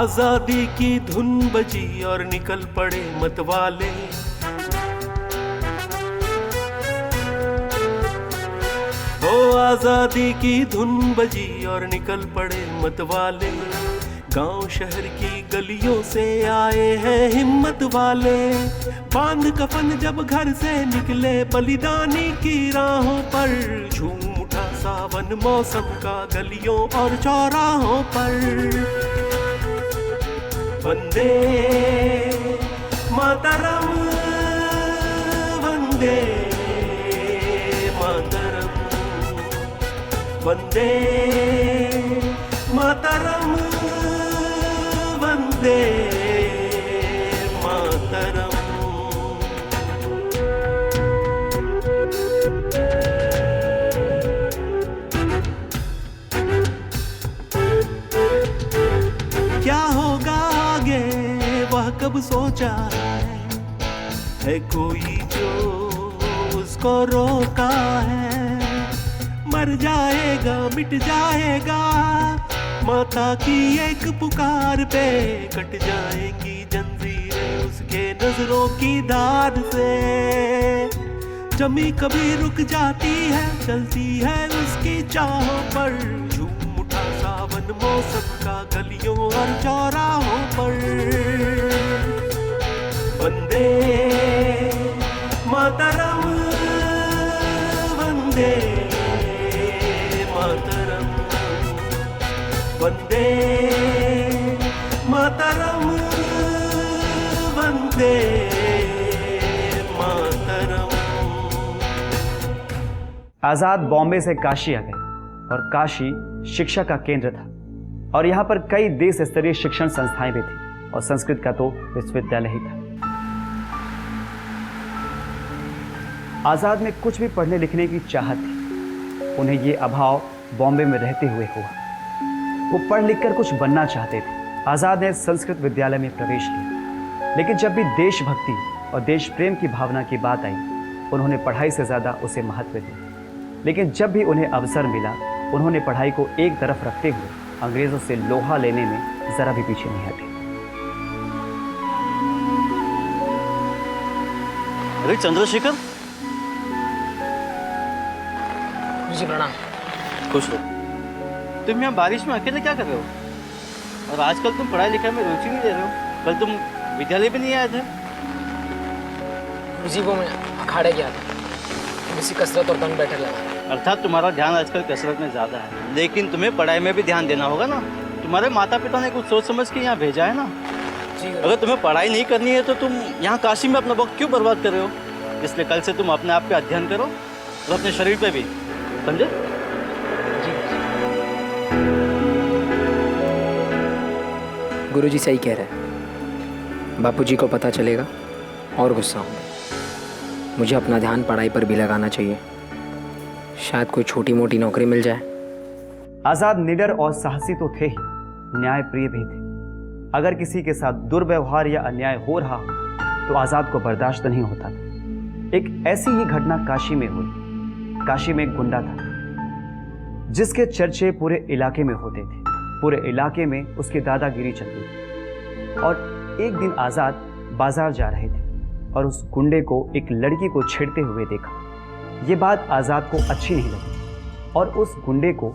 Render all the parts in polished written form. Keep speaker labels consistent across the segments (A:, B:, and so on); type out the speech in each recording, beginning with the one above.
A: आजादी की धुन बजी और निकल पड़े मतवाले। ओ आजादी की धुन बजी और निकल पड़े मतवाले। गांव शहर की गलियों से आए हैं हिम्मत वाले। बांध कफन जब घर से निकले बलिदानी की राहों पर। झूम उठा सावन मौसम का गलियों और चौराहों पर। वंदे मातरम वंदे मातरम वंदे मातरम वंदे मातरम। क्या होगा आगे वह कब सोचा है कोई जो उसको रोका है। मर जाएगा मिट जाएगा माता की एक पुकार पे। कट जाएंगी जंजीरें उसके नजरों की धार से। जमी कभी रुक जाती है चलती है उसकी चाहों पर। झूम उठा सावन मौसम का गलियों और चौराहों पर। वंदे मातरम वंदे मातरम वंदे मातरम वंदे मातरम।
B: आजाद बॉम्बे से काशी आ गए और काशी शिक्षा का केंद्र था और यहाँ पर कई देश स्तरीय शिक्षण संस्थाएं भी थी और संस्कृत का तो विश्वविद्यालय ही था। आजाद में कुछ भी पढ़ने लिखने की चाहत थी, उन्हें ये अभाव बॉम्बे में रहते हुए हुआ। वो पढ़ लिखकर कुछ बनना चाहते थे। आजाद ने संस्कृत विद्यालय में प्रवेश किया, लेकिन जब भी देशभक्ति और देश प्रेम की भावना की बात आई उन्होंने पढ़ाई से ज़्यादा उसे महत्व दिया। लेकिन जब भी उन्हें अवसर मिला उन्होंने पढ़ाई को एक तरफ रखते हुए अंग्रेज़ों से लोहा लेने में ज़रा भी पीछे नहीं हटे।
C: अरे चंद्रशेखर,
D: जी प्रणाम।
C: खुश रहो। तुम यहाँ बारिश में अकेले क्या कर रहे हो? और आजकल तुम पढ़ाई लिखाई में रुचि नहीं दे रहे हो। कल तुम विद्यालय भी नहीं आए थे।
D: जी वो मैं अखाड़े गया था, इसी कसरत और तंग बैठे लगा।
C: अर्थात तुम्हारा ध्यान आजकल कसरत में ज़्यादा है, लेकिन तुम्हें पढ़ाई में भी ध्यान देना होगा ना। तुम्हारे माता पिता ने कुछ सोच समझ के यहाँ भेजा है ना।
D: जी
C: अगर तुम्हें पढ़ाई नहीं करनी है तो तुम यहाँ काशी में अपना वक्त क्यों बर्बाद कर रहे हो? इसलिए कल से तुम अपने आप पे अध्ययन करो और अपने शरीर पे भी, समझे?
D: गुरुजी सही कह रहे हैं। बापूजी को पता चलेगा और गुस्सा होंगे। मुझे अपना ध्यान पढ़ाई पर भी लगाना चाहिए, शायद कोई छोटी मोटी नौकरी मिल जाए।
B: आजाद निडर और साहसी तो थे ही, न्यायप्रिय भी थे। अगर किसी के साथ दुर्व्यवहार या अन्याय हो रहा तो आजाद को बर्दाश्त नहीं होता था। एक ऐसी ही घटना काशी में हुई। काशी में एक गुंडा था जिसके चर्चे पूरे इलाके में होते थे। पूरे इलाके में उसकी दादागिरी चलती थी। और एक दिन आजाद बाजार जा रहे थे और उस गुंडे को एक लड़की को छेड़ते हुए देखा। ये बात आजाद को अच्छी नहीं लगी और उस गुंडे को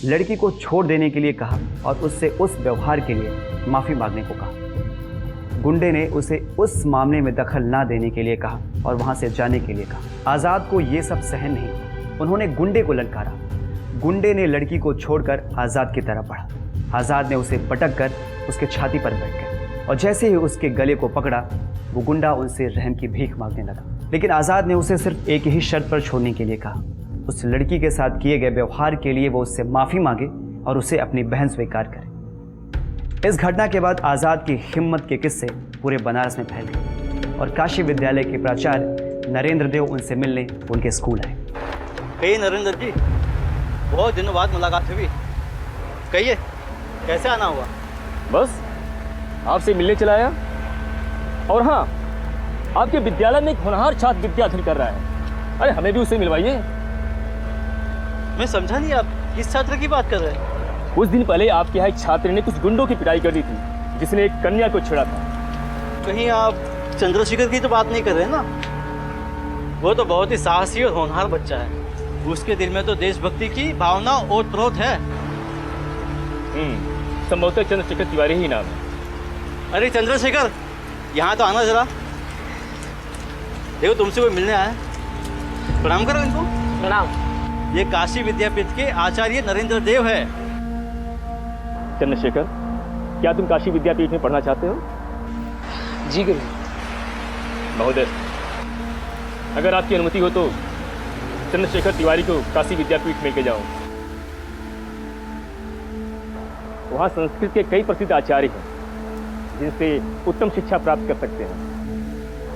B: लड़की को छोड़ देने के लिए कहा और उससे उस व्यवहार के लिए माफ़ी मांगने को कहा। गुंडे ने उसे उस मामले में दखल ना देने के लिए कहा और वहाँ से जाने के लिए कहा। आज़ाद को ये सब सहन नहीं हुआ। उन्होंने गुंडे को ललकारा। गुंडे ने लड़की को छोड़कर आज़ाद की तरफ बढ़ा। आज़ाद ने उसे पटक कर उसके छाती पर बैठ गया और जैसे ही उसके गले को पकड़ा वो गुंडा उनसे रहम की भीख मांगने लगा। लेकिन आज़ाद ने उसे सिर्फ एक ही शर्त पर छोड़ने के लिए कहा। उस लड़की के साथ किए गए व्यवहार के लिए वो उससे माफ़ी मांगे और उसे अपनी बहन स्वीकार करे। इस घटना के बाद आज़ाद की हिम्मत के किस्से पूरे बनारस में फैल गए और काशी विद्यालय के प्राचार्य नरेंद्र देव उनसे मिलने उनके स्कूल आए।
C: कहिए नरेंद्र जी, बहुत दिनों बाद मुलाकात हुई। कहिए कैसे आना हुआ?
E: बस आपसे मिलने चला आया। और हाँ, आपके विद्यालय में एक होनहार छात्र विद्या अध्ययन कर रहा है। अरे हमें भी उसे मिलवाइए।
C: मैं समझा नहीं, आप किस छात्र की बात कर रहे हैं?
E: कुछ दिन पहले आपके यहाँ एक छात्र ने कुछ गुंडों की पिटाई कर दी थी जिसने एक कन्या को छेड़ा था।
C: कहीं आप चंद्रशेखर की तो बात नहीं कर रहे ना? वो तो बहुत ही साहसी और होनहार बच्चा है। उसके दिल में तो देशभक्ति की भावना और प्रोत है।
E: संभवतः चंद्रशेखर तिवारी ही नाम है।
C: अरे चंद्रशेखर, यहाँ तो आना जरा। देखो तुमसे कोई मिलने आया है। प्रणाम करो इनको।
D: प्रणाम।
C: ये काशी विद्यापीठ के आचार्य नरेंद्र देव है।
E: चंद्रशेखर, क्या तुम काशी विद्यापीठ में पढ़ना चाहते हो?
D: जी गुरु।
E: महोदय, अगर आपकी अनुमति हो तो चंद्रशेखर तिवारी को काशी विद्यापीठ में लेके जाओ। वहाँ संस्कृत के कई प्रसिद्ध आचार्य हैं जिनसे उत्तम शिक्षा प्राप्त कर सकते हैं।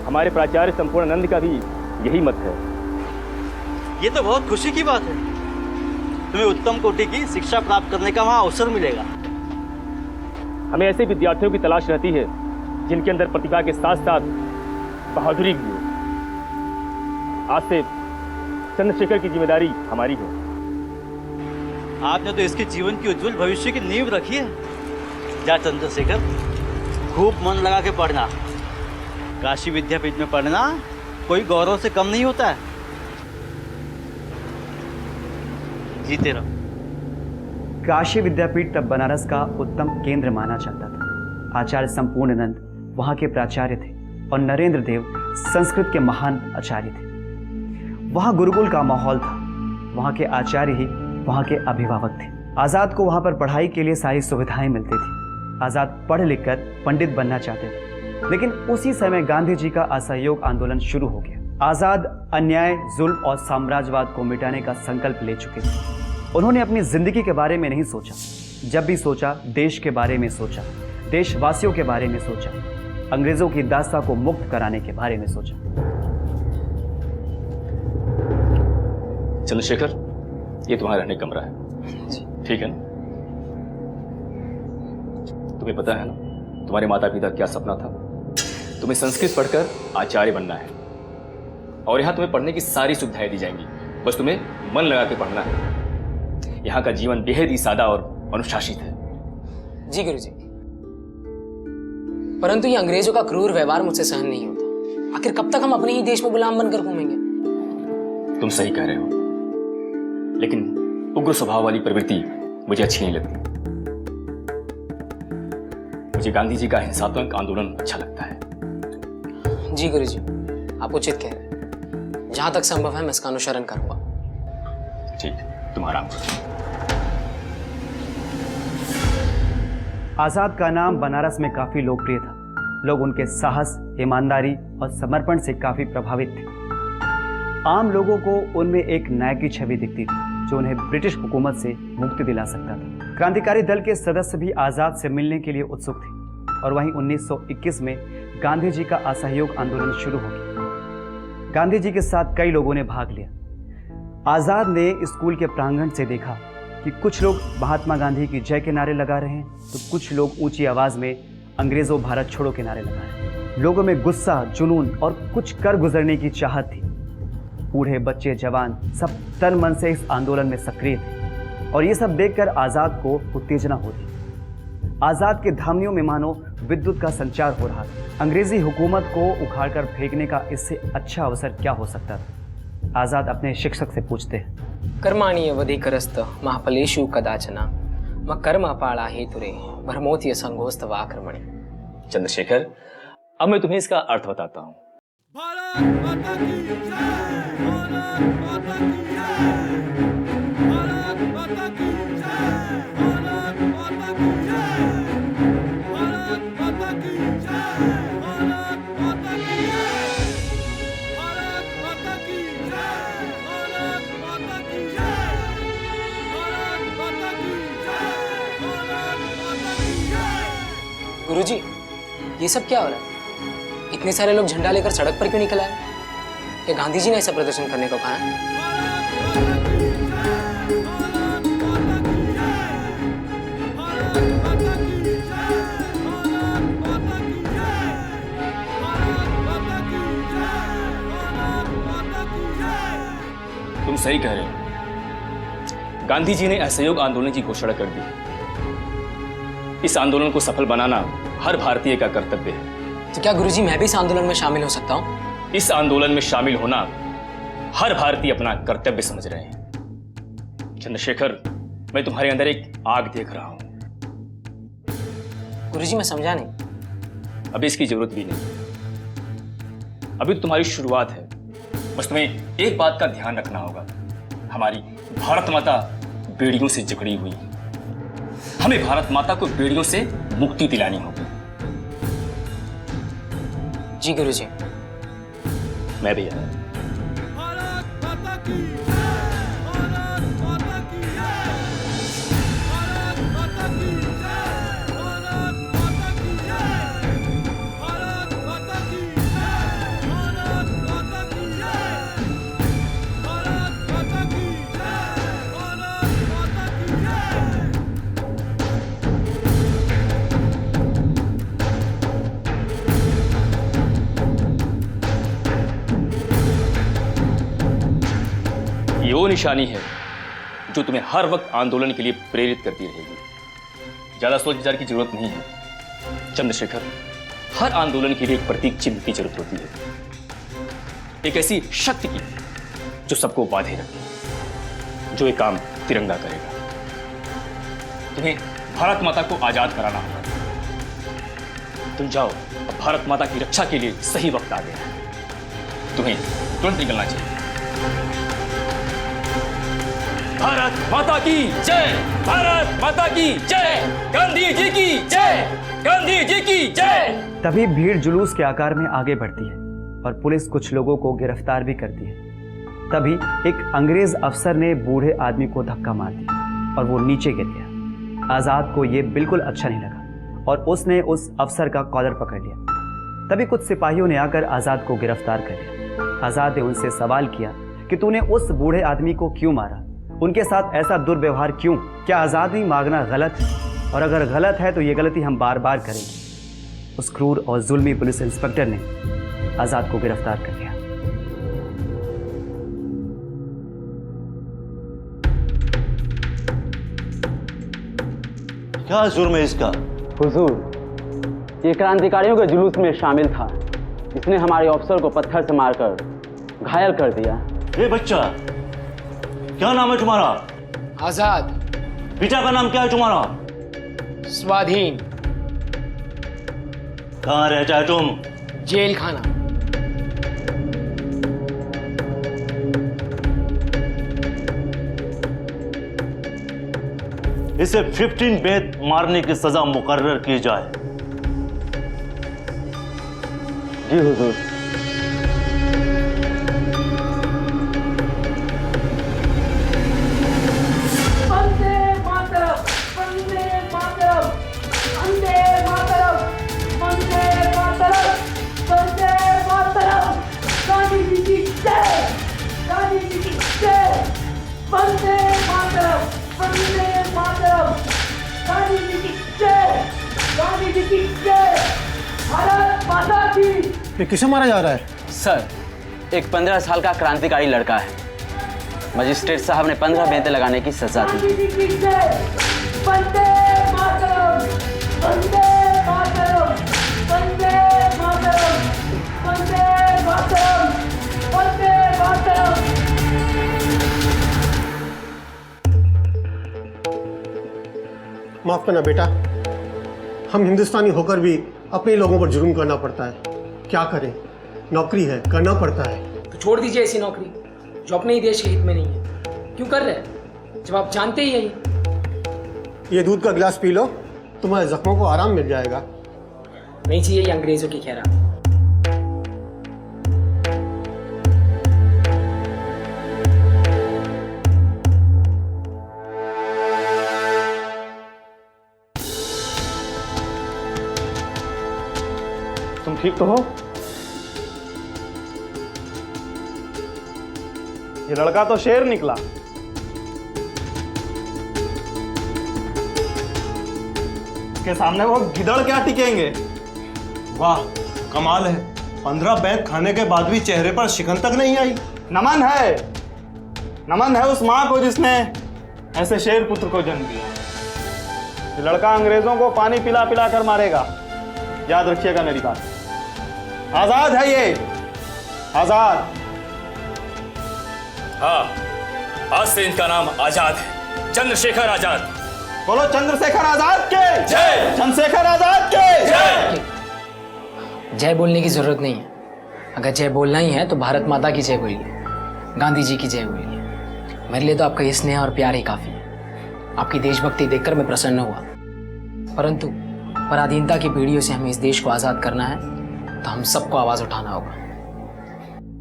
E: हमारे प्राचार्य संपूर्णानंद का भी यही मत है।
C: ये तो बहुत खुशी की बात है। तुम्हें उत्तम कोटि की शिक्षा प्राप्त करने का वहाँ अवसर मिलेगा।
E: हमें ऐसे विद्यार्थियों की तलाश रहती है जिनके अंदर प्रतिभा के साथ साथ बहादुरी भी हो। आज से चंद्रशेखर की जिम्मेदारी हमारी है।
C: आपने तो इसके जीवन की उज्जवल भविष्य की नींव रखी है। जा चंद्रशेखर, खूब मन लगा के पढ़ना। काशी विद्यापीठ में पढ़ना कोई गौरव से कम नहीं होता है। जीते रहो।
B: काशी विद्यापीठ तब बनारस का उत्तम केंद्र माना जाता था। आचार्य संपूर्णानंद वहाँ के प्राचार्य थे और नरेंद्र देव संस्कृत के महान आचार्य थे। वहाँ गुरुकुल का माहौल था। वहाँ के आचार्य ही वहाँ के अभिभावक थे। आज़ाद को वहाँ पर पढ़ाई के लिए सारी सुविधाएं मिलती थी। आज़ाद पढ़ लिख कर पंडित बनना चाहते थे, लेकिन उसी समय गांधी जी का असहयोग आंदोलन शुरू हो गया। आज़ाद अन्याय, जुल्म और साम्राज्यवाद को मिटाने का संकल्प ले चुके थे। उन्होंने अपनी जिंदगी के बारे में नहीं सोचा। जब भी सोचा, देश के बारे में सोचा, देशवासियों के बारे में सोचा, अंग्रेजों की दास्ता को मुक्त कराने के बारे में सोचा।
E: चंद्रशेखर, ये तुम्हारा रहने कमरा है, ठीक है ना? तुम्हें पता है ना तुम्हारे माता पिता क्या सपना था? तुम्हें संस्कृत पढ़कर आचार्य बनना है और यहाँ तुम्हें पढ़ने की सारी सुविधाएं दी जाएंगी। बस तुम्हें मन लगा के पढ़ना है। यहाँ का जीवन बेहद ही सादा और अनुशासित है।
D: जी गुरुजी। परंतु ये अंग्रेजों का क्रूर व्यवहार मुझसे सहन नहीं होता। आखिर कब तक हम अपने ही देश में गुलाम बनकर घूमेंगे?
E: तुम सही कह रहे हो, लेकिन उग्र स्वभाव वाली प्रवृत्ति मुझे अच्छी नहीं लगती। मुझे गांधी जी का हिंसात्मक आंदोलन अच्छा लगता है।
D: जी गुरुजी, आप उचित कह रहे हैं। जहां तक संभव है मैं इसका अनुसरण करूंगा।
E: ठीक, तुम्हारा।
B: आज़ाद का नाम बनारस में काफी लोकप्रिय था। लोग उनके साहस, ईमानदारी और समर्पण से काफी प्रभावित थे। आम लोगों को उनमें एक नायक की छवि दिखती थी जो उन्हें ब्रिटिश हुकूमत से मुक्ति दिला सकता था। क्रांतिकारी दल के सदस्य भी आज़ाद से मिलने के लिए उत्सुक थे और वहीं 1921 में गांधी जी का असहयोग आंदोलन शुरू हो गया। गांधी जी के साथ कई लोगों ने भाग लिया। आज़ाद ने स्कूल के प्रांगण से देखा कि कुछ लोग महात्मा गांधी की जय के नारे लगा रहे हैं तो कुछ लोग ऊंची आवाज में अंग्रेजों भारत छोड़ो के नारे लगा रहे हैं। लोगों में गुस्सा, जुनून और कुछ कर गुजरने की चाहत थी। बूढ़े, बच्चे, जवान सब तन मन से इस आंदोलन में सक्रिय थे और ये सब देखकर आज़ाद को उत्तेजना होती। आज़ाद के धामनियों में मानो विद्युत का संचार हो रहा था। अंग्रेजी हुकूमत को उखाड़कर फेंकने का इससे अच्छा अवसर क्या हो सकता था? आज़ाद अपने शिक्षक से पूछते हैं,
D: कर्माणि वधिकरस्त महाफलेषु कदाचन कर्म अपाड़ा हेतुरे भ्रमोत्य संघोस्तव आक्रमणे।
E: चंद्रशेखर, अब मैं तुम्हें इसका अर्थ बताता हूँ।
A: भारत माता की जय, भारत माता की जय, भारत माता की जय, भारत माता की जय, भारत माता की जय, भारत माता की जय, भारत माता की जय, भारत माता की जय, भारत माता की जय, भारत माता की जय।
D: गुरुजी, ये सब क्या हो रहा है? इतने सारे लोग झंडा लेकर सड़क पर क्यों निकल आए? क्या गांधी जी ने ऐसा प्रदर्शन करने को कहा है?
E: तुम सही कह रहे हो। गांधी जी ने असहयोग आंदोलन की घोषणा कर दी। इस आंदोलन को सफल बनाना हर भारतीय का कर्तव्य है।
D: तो क्या गुरुजी मैं भी इस आंदोलन में शामिल हो सकता हूँ?
E: इस आंदोलन में शामिल होना हर भारतीय अपना कर्तव्य समझ रहे हैं। चंद्रशेखर, मैं तुम्हारे अंदर एक आग देख रहा हूं।
D: गुरुजी मैं समझा नहीं।
E: अभी इसकी जरूरत भी नहीं, अभी तो तुम्हारी शुरुआत है। बस तुम्हें एक बात का ध्यान रखना होगा, हमारी भारत माता बेड़ियों से जकड़ी हुई है। हमें भारत माता को बेड़ियों से मुक्ति दिलानी होगी।
D: जी गुरुजी।
E: मैं भी आया। ये वो निशानी है जो तुम्हें हर वक्त आंदोलन के लिए प्रेरित करती रहेगी। ज्यादा सोच विचार की जरूरत नहीं है चंद्रशेखर। हर आंदोलन के लिए एक प्रतीक चिन्ह की जरूरत होती है, एक ऐसी शक्ति की जो सबको बांधे रखे, जो एक काम तिरंगा करेगा। तुम्हें भारत माता को आजाद कराना होगा। तुम जाओ, अब भारत माता की रक्षा के लिए सही वक्त आ गया है। तुम्हें तुरंत निकलना चाहिए। भारत माता की जय, भारत माता की जय, गांधी जी की जय, गांधी जी की जय।
B: तभी भीड़ जुलूस के आकार में आगे बढ़ती है और पुलिस कुछ लोगों को गिरफ्तार भी करती है। तभी एक अंग्रेज अफसर ने बूढ़े आदमी को धक्का मार दिया और वो नीचे गिर गया। आजाद को ये बिल्कुल अच्छा नहीं लगा और उसने उस अफसर का कॉलर पकड़ लिया। तभी कुछ सिपाहियों ने आकर आजाद को गिरफ्तार कर लिया। आजाद ने उनसे सवाल किया कि तूने उस बूढ़े आदमी को क्यों मारा, उनके साथ ऐसा दुर्व्यवहार क्यों? क्या आज़ादी मांगना गलत है? और अगर गलत है तो ये गलती हम बार बार करेंगे। उस क्रूर और जुल्मी पुलिस इंस्पेक्टर ने आजाद को गिरफ्तार कर लिया।
F: क्या जुर्म है इसका?
G: हुजूर, ये क्रांतिकारियों के जुलूस में शामिल था। इसने हमारे अफसर को पत्थर से मारकर घायल कर दिया।
F: ये बच्चा, क्या नाम है तुम्हारा?
D: आजाद।
F: पिता का नाम क्या है तुम्हारा?
D: स्वाधीन।
F: कहाँ रहता है तुम?
D: जेल खाना।
F: इसे 15 बेत मारने की सजा मुकर्रर की जाए।
G: जी हुजूर।
H: ये किसे मारा जा रहा है?
G: सर, एक 15 साल का क्रांतिकारी लड़का है। मजिस्ट्रेट साहब ने 15 बेंते लगाने की सजा दी।
H: माफ करना बेटा, हम हिंदुस्तानी होकर भी अपने लोगों पर जुल्म करना पड़ता है। क्या करें, नौकरी है, करना पड़ता है।
I: तो छोड़ दीजिए ऐसी नौकरी जो अपने ही देश के हित में नहीं है। क्यों कर रहे हैं जब आप जानते ही हैं?
H: ये दूध का गिलास पी लो, तुम्हारे जख्मों को आराम मिल जाएगा।
I: नहीं चाहिए ये अंग्रेजों की खैरात।
H: तुम ठीक तो हो?
J: ये लड़का तो शेर निकला। के सामने वो गिदड़ क्या टिकेंगे।
F: वाह, कमाल है। 15 बेत खाने के बाद भी चेहरे पर शिकन तक नहीं आई।
J: नमन है उस माँ को जिसने ऐसे शेर पुत्र को जन्म दिया। ये लड़का अंग्रेजों को पानी पिला पिला कर मारेगा। याद रखिएगा मेरी बात। आजाद है ये, आजाद।
E: हाँ, आज से इनका नाम आजाद है, चंद्रशेखर आजाद।
J: बोलो चंद्रशेखर आजाद के
E: जय।
J: चंद्रशेखर आजाद के
E: जय।
I: जय बोलने की जरूरत नहीं है। अगर जय बोलना ही है तो भारत माता की जय बोलिए, गांधी जी की जय बोलिए। मेरे लिए तो आपका ये स्नेह और प्यार ही काफी है। आपकी देशभक्ति देखकर मैं प्रसन्न हुआ, परंतु पराधीनता की पीढ़ियों से हमें इस देश को आजाद करना है तो हम सबको आवाज उठाना होगा।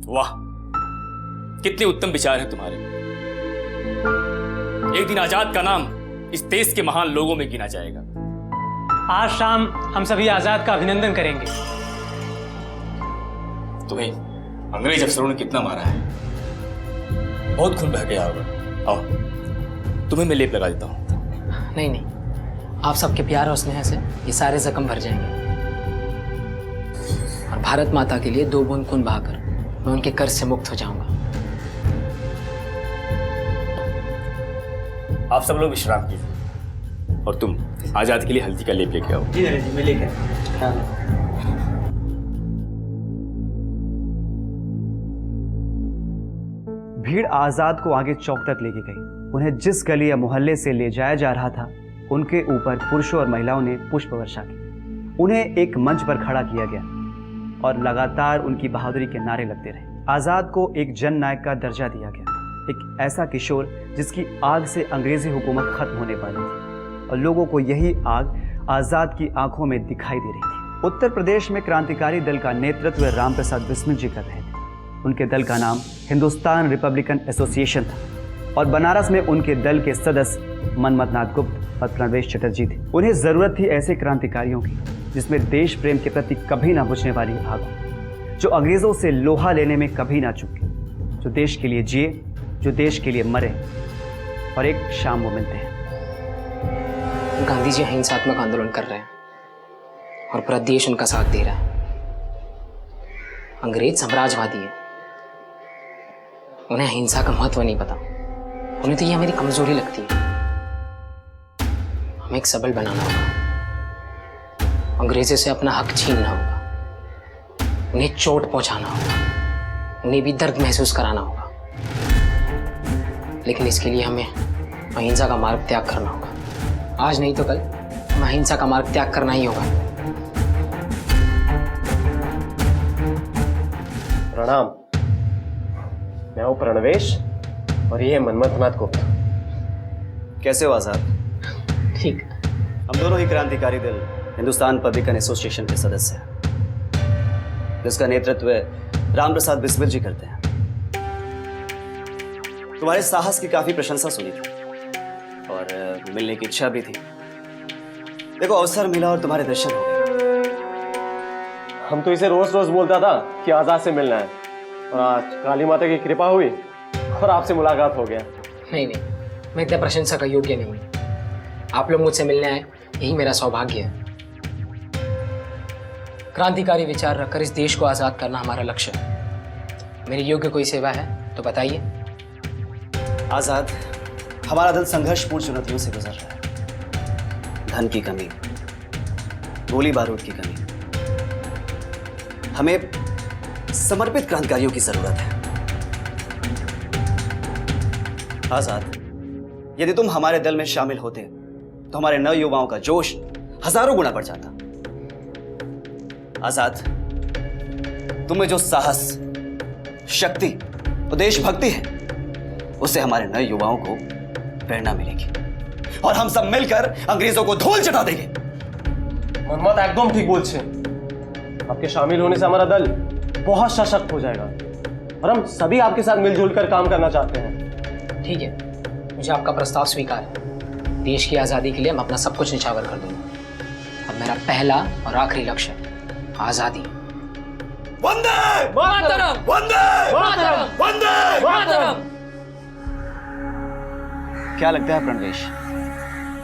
E: वाह, कितने उत्तम विचार हैं तुम्हारे। एक दिन आजाद का नाम इस देश के महान लोगों में गिना जाएगा।
K: आज शाम हम सभी आजाद का अभिनंदन करेंगे।
E: तुम्हें अंग्रेज अफसरों ने कितना मारा है, बहुत खून बह गया होगा। आओ, तुम्हें मैं लेप लगा देता हूं।
I: नहीं नहीं, आप सबके प्यार और स्नेह से ये सारे जख्म भर जाएंगे और भारत माता के लिए 2 बूंद खून बहाकर मैं उनके कर्ज से मुक्त हो जाऊंगा।
E: आप सब लोग विश्राम कीजिए और तुम आजाद के लिए हल्दी का लेप लेके आओ।
B: जी मैं लेके भीड़ आजाद को आगे चौक तक लेके गई। उन्हें जिस गली या मोहल्ले से ले जाया जा रहा था, उनके ऊपर पुरुषों और महिलाओं ने पुष्प वर्षा की। उन्हें एक मंच पर खड़ा किया गया और लगातार उनकी बहादुरी के नारे लगते रहे। आजाद को एक जन नायक का दर्जा दिया गया, एक ऐसा किशोर जिसकी आग से अंग्रेजी हुकूमत खत्म होने वाली थी और लोगों को यही आग आजाद की आंखों में दिखाई दे रही थी। उत्तर प्रदेश में क्रांतिकारी दल का नेतृत्व रामप्रसाद बिस्मिल जी कर रहे थे। उनके दल का नाम हिंदुस्तान रिपब्लिकन एसोसिएशन था और बनारस में उनके दल के सदस्य मनमथनाथ गुप्त और प्रणवेश चटर्जी थे। उन्हें जरूरत थी ऐसे क्रांतिकारियों की जिसमें देश प्रेम के प्रति कभी ना बुझने वाली आग हो, जो अंग्रेजों से लोहा लेने में कभी ना चूके, जो देश के लिए जिए, जो देश के लिए मरे। और एक शाम वो मिलते हैं।
I: गांधी जी अहिंसात्मक आंदोलन कर रहे हैं और पूरा देश उनका साथ दे रहा है। अंग्रेज साम्राज्यवादी है, उन्हें अहिंसा का महत्व नहीं पता। उन्हें तो ये मेरी कमजोरी लगती है। हमें एक सबल बनाना होगा, अंग्रेजों से अपना हक छीनना होगा, उन्हें चोट पहुंचाना होगा, उन्हें भी दर्द महसूस कराना होगा। लेकिन इसके लिए हमें अहिंसा का मार्ग त्याग करना होगा। आज नहीं तो कल हमें अहिंसा का मार्ग त्याग करना ही होगा।
L: प्रणाम, मैं हूं प्रणवेश और ये है मनमथनाथ गुप्त।
B: कैसे हो आजाद?
I: ठीक।
B: हम दोनों ही क्रांतिकारी दल हिंदुस्तान रिपब्लिकन एसोसिएशन के सदस्य हैं, जिसका नेतृत्व रामप्रसाद बिस्मिल जी करते हैं। तुम्हारे साहस की काफी प्रशंसा सुनी थी और मिलने की इच्छा भी थी। देखो, अवसर मिला और तुम्हारे दर्शन हो गए।
L: हम तो इसे रोज रोज बोलता था कि आजाद से मिलना है, और आज काली माता की कृपा हुई और आपसे मुलाकात हो गया।
I: नहीं नहीं, मैं इतना प्रशंसा का योग्य नहीं हूँ। आप लोग मुझसे मिलने आए, यही मेरा सौभाग्य है। क्रांतिकारी विचार रखकर इस देश को आजाद करना हमारा लक्ष्य है। मेरे योग्य कोई सेवा है तो बताइए।
B: आजाद, हमारा दल संघर्षपूर्ण चुनौतियों से गुजर रहा है। धन की कमी, गोली बारूद की कमी। हमें समर्पित क्रांतिकारियों की जरूरत है। आजाद, यदि तुम हमारे दल में शामिल होते तो हमारे नव युवाओं का जोश हजारों गुना बढ़ जाता। आजाद, तुम्हें जो साहस, शक्ति और देशभक्ति है, उससे हमारे नए युवाओं को प्रेरणा मिलेगी और हम सब मिलकर अंग्रेजों को धूल चटा देंगे।
L: मनमथ एकदम ठीक बोल छे। आपके शामिल होने से हमारा दल बहुत सशक्त हो जाएगा और हम सभी आपके साथ मिलजुल कर काम करना चाहते हैं।
I: ठीक है, मुझे आपका प्रस्ताव स्वीकार है। देश की आज़ादी के लिए हम अपना सब कुछ निछावर कर देंगे। अब मेरा पहला और आखिरी लक्ष्य आज़ादी।
E: वंदे
I: मातरम!
E: वंदे
I: मातरम!
E: वंदे
I: मातरम!
B: क्या लगता है प्रणवेश,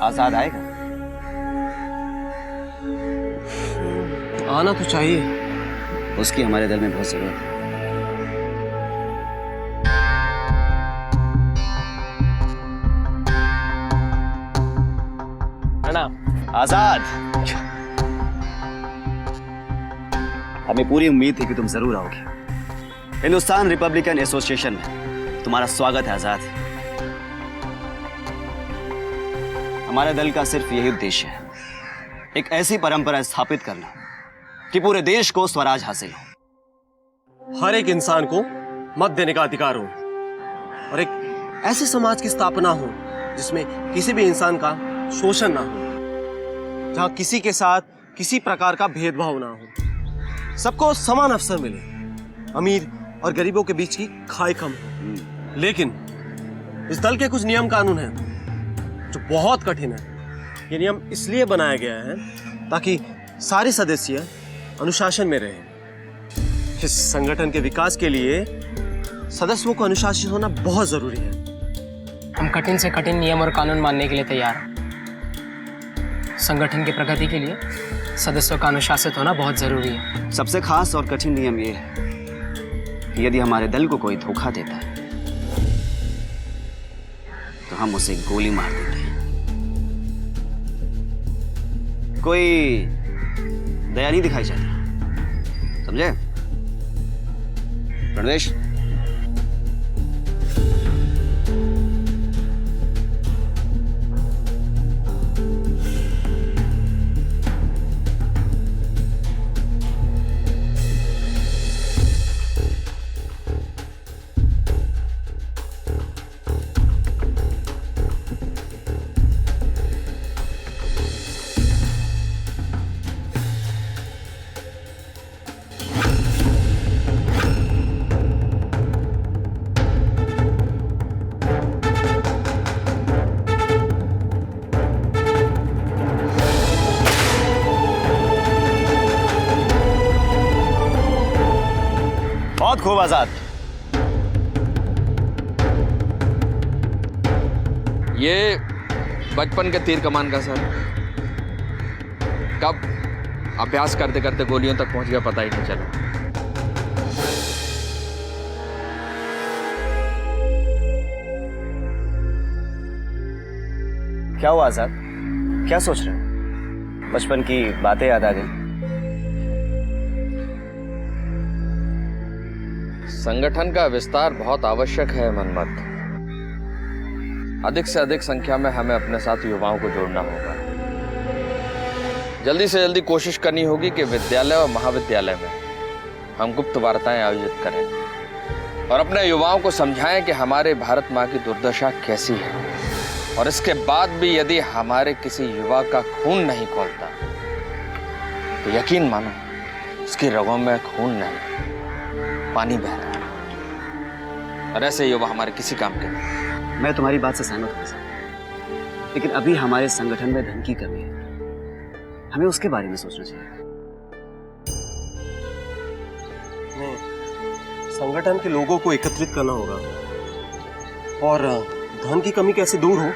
B: आजाद आएगा?
L: आना तो चाहिए।
B: उसकी हमारे दल में बहुत जरूरत है।
L: प्रणाम।
B: आजाद, हमें पूरी उम्मीद थी कि तुम जरूर आओगे। हिंदुस्तान रिपब्लिकन एसोसिएशन में तुम्हारा स्वागत है आजाद। हमारे दल का सिर्फ यही उद्देश्य है, एक ऐसी परंपरा स्थापित करना कि पूरे देश को स्वराज हासिल हो।
L: हर एक इंसान को मत देने का अधिकार हो और एक ऐसे समाज की स्थापना हो जिसमें किसी भी इंसान का शोषण ना हो, जहां किसी के साथ किसी प्रकार का भेदभाव ना हो, सबको समान अवसर मिले, अमीर और गरीबों के बीच की खाई कम हो। लेकिन इस दल के कुछ नियम कानून हैं जो बहुत कठिन है। ये नियम इसलिए बनाया गया है ताकि सारे सदस्य अनुशासन में रहें। इस संगठन के विकास के लिए सदस्यों को अनुशासित होना बहुत जरूरी है।
I: हम कठिन से कठिन नियम और कानून मानने के लिए तैयार हैं। संगठन की प्रगति के लिए सदस्यों का अनुशासित होना बहुत जरूरी है।
B: सबसे खास और कठिन नियम ये है कि यदि हमारे दल को कोई धोखा देता है तो हम उसे गोली मार देते हैं। कोई दया नहीं दिखाई जाती, समझे? रणवेश, बहुत खूब आजाद।
M: ये बचपन के तीर कमान का सर कब अभ्यास करते करते गोलियों तक पहुंच गया पता ही नहीं चला।
B: क्या हुआ आजाद? क्या सोच रहे हो? बचपन की बातें याद आ गई?
M: संगठन का विस्तार बहुत आवश्यक है मनमत। अधिक से अधिक संख्या में हमें अपने साथ युवाओं को जोड़ना होगा। जल्दी से जल्दी कोशिश करनी होगी कि विद्यालय और महाविद्यालय में हम गुप्त वार्ताएं आयोजित करें और अपने युवाओं को समझाएं कि हमारे भारत माँ की दुर्दशा कैसी है। और इसके बाद भी यदि हमारे किसी युवा का खून नहीं खौलता तो यकीन मानो उसकी रगों में खून नहीं, पानी बह रहा है। और ऐसे युवा हमारे किसी काम के नहीं।
B: मैं तुम्हारी बात से सहमत हूं, लेकिन अभी हमारे संगठन में धन की कमी है। हमें उसके बारे में सोचना चाहिए।
L: संगठन के लोगों को एकत्रित करना होगा और धन की कमी कैसे दूर हो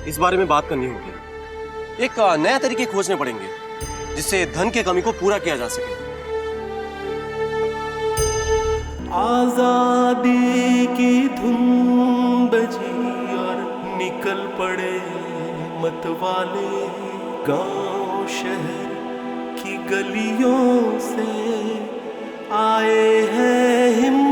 L: इस बारे में बात करनी होगी। एक नया तरीके खोजने पड़ेंगे जिससे धन की कमी को पूरा किया जा सके।
A: आजादी की धुन बजी और निकल पड़े मतवाले, गांव शहर की गलियों से आए हैं हिम्मत